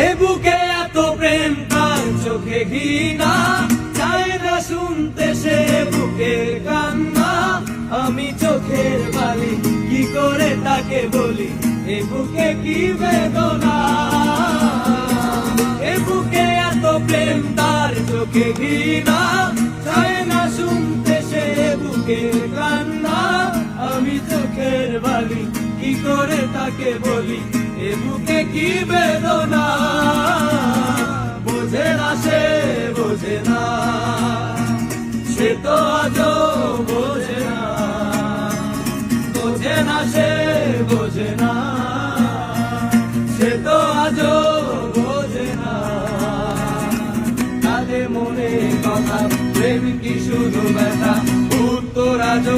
এ বুকে এত প্রেম তার চোখে ঘৃণা, চায় না শুনতে সে বুকের কান্না। আমি চোখের বালি কি করে তাকে বলি, এ বুকে কি বেদনা। এ বুকে এত প্রেম তার চোখে ঘৃণা, চায় না শুনতে সে বুকের কান্না। আমি চোখের বালি কি করে তাকে বলি, এ বুকে কি বেদনা। বোঝে না সে বোঝে না, সে তো আজও বোঝে না। বোঝে না সে বোঝে না, সে তো আজও বোঝে না। তাদের মনে কথা প্রেম কি শুধু ব্যথা, উত্তর আজও